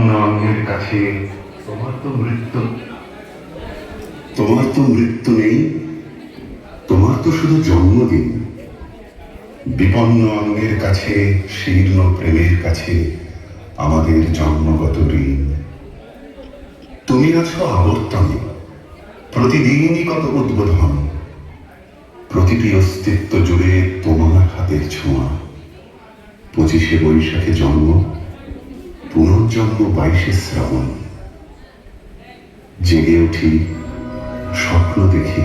বিপন্ন অঙ্গের কাছে তোমার তো মৃত্যু নেই, তোমার তো শুধু জন্মদিন। বিপন্ন অঙ্গের কাছে, শীর্ণ প্রেমের কাছে আমাদের জন্মগত ঋণ। তুমি আছো আবর্তনে, প্রতিদিনই কত উদ্বোধন। প্রতিটি অস্তিত্ব জুড়ে তোমার হাতের ছোঁয়া। 25শে বৈশাখে জন্ম, পুনর্জন্ম 22শে শ্রাবণ। জেগে উঠি, স্বপ্ন দেখি,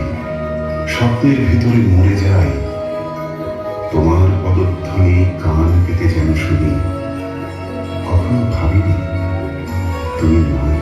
স্বপ্নের ভিতরে মরে যাই। তোমার পদধ্বনি কান পেতে যেন শুনি। কখনো ভাবিনি তুমি নাই।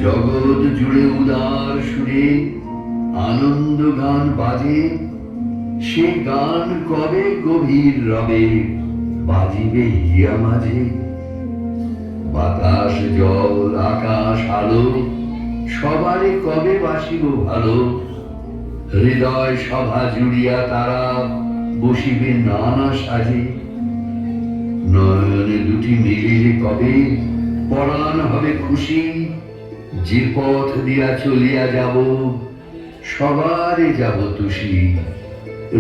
জগৎ জুড়ে উদার সুরে আনন্দ গান বাজে, সে গান কবে গভীর রবে বাজিবে হিয়া মাঝে। বাতাস জল আকাশ আলো সবারে কবে বাসিব ভালো। হৃদয় সভা জুড়িয়া তারা বসিবে নানা সাজে। নয়নে দুটি মিলিলে কবে পরাণ হবে খুশি। যে পথ দিয়া চলিয়া যাব সবারে যাব তুষি।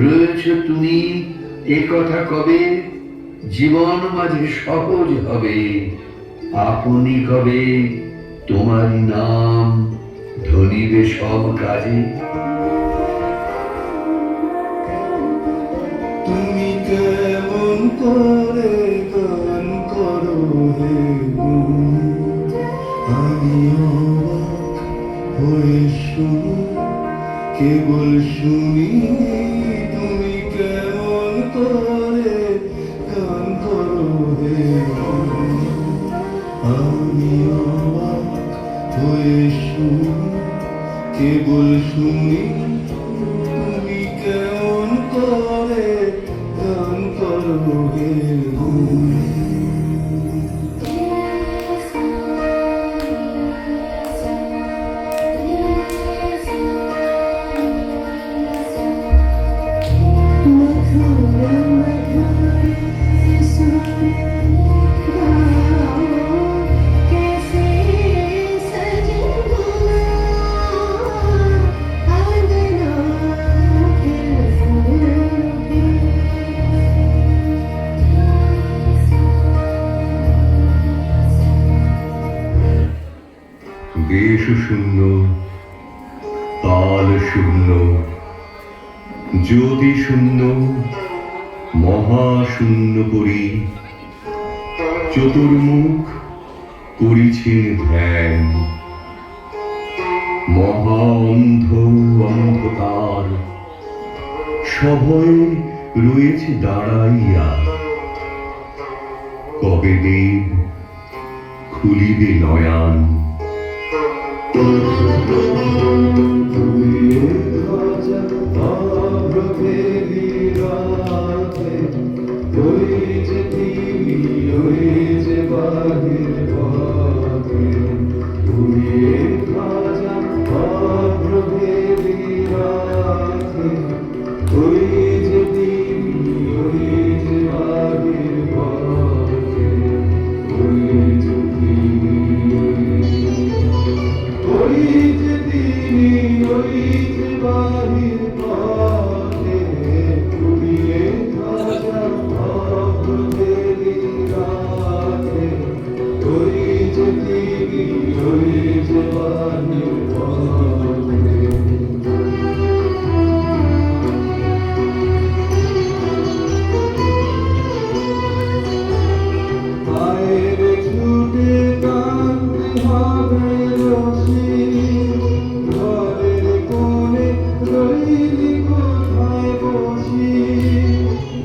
রয়েছ তুমি এ কথা কবে জীবন মাঝে সহজ হবে। আপনি কবে তোমারই নাম ধরিবে সব কাজে। তুমি কেমন করে গান করো হে আমি অবাক হয়ে শুনি, কেবল শুনি। তুমি কেমন করে গান করো হে আমি অবাক হয়ে শুনি, কেবল শুনি। তুমি কেমন করে গান করো হে দেশ শূন্য, তাল শূন্য, জ্যোতি শূন্য, মহাশূন্য করি চতুর্মুখ করিছেন ধ্যান। মহা অন্ধ অন্ধকার সভয়ে রয়েছে দাঁড়াইয়া। কবে দেব খুলিবে নয়ান। ওই যে তিনি ওই যে বাহির পথে কুড়িয়ে ভাজা অপ্রভেদী রাতে ওই যে তিনি ওই যে বাহির পথে মায়ের ছুটে কাঁদতে হবে রশি ঘরের কোণে রইলি কোথায় বসি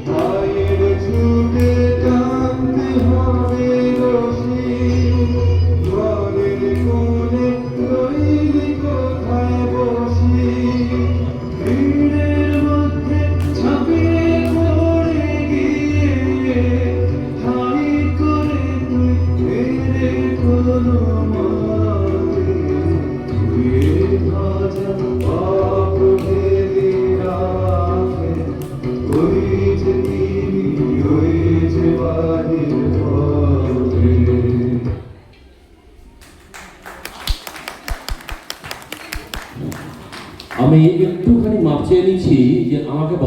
মায়ের ছুটে কাঁদতে হবে রশি ঘরের কোণে রইলি কোথায় বসি ভিড়ের মধ্যে ঝাঁপিয়ে পড়ে গিয়ে ঠাই করে তুই মেরে কোনো মাঝে ধুয়ে ভাজা অপ্রভেদী রাতে ওই যে তিনি ওই যে বাহির পথে আমি একটুখানি মাপ চেয়ে নিচ্ছি যে আমাকে বলা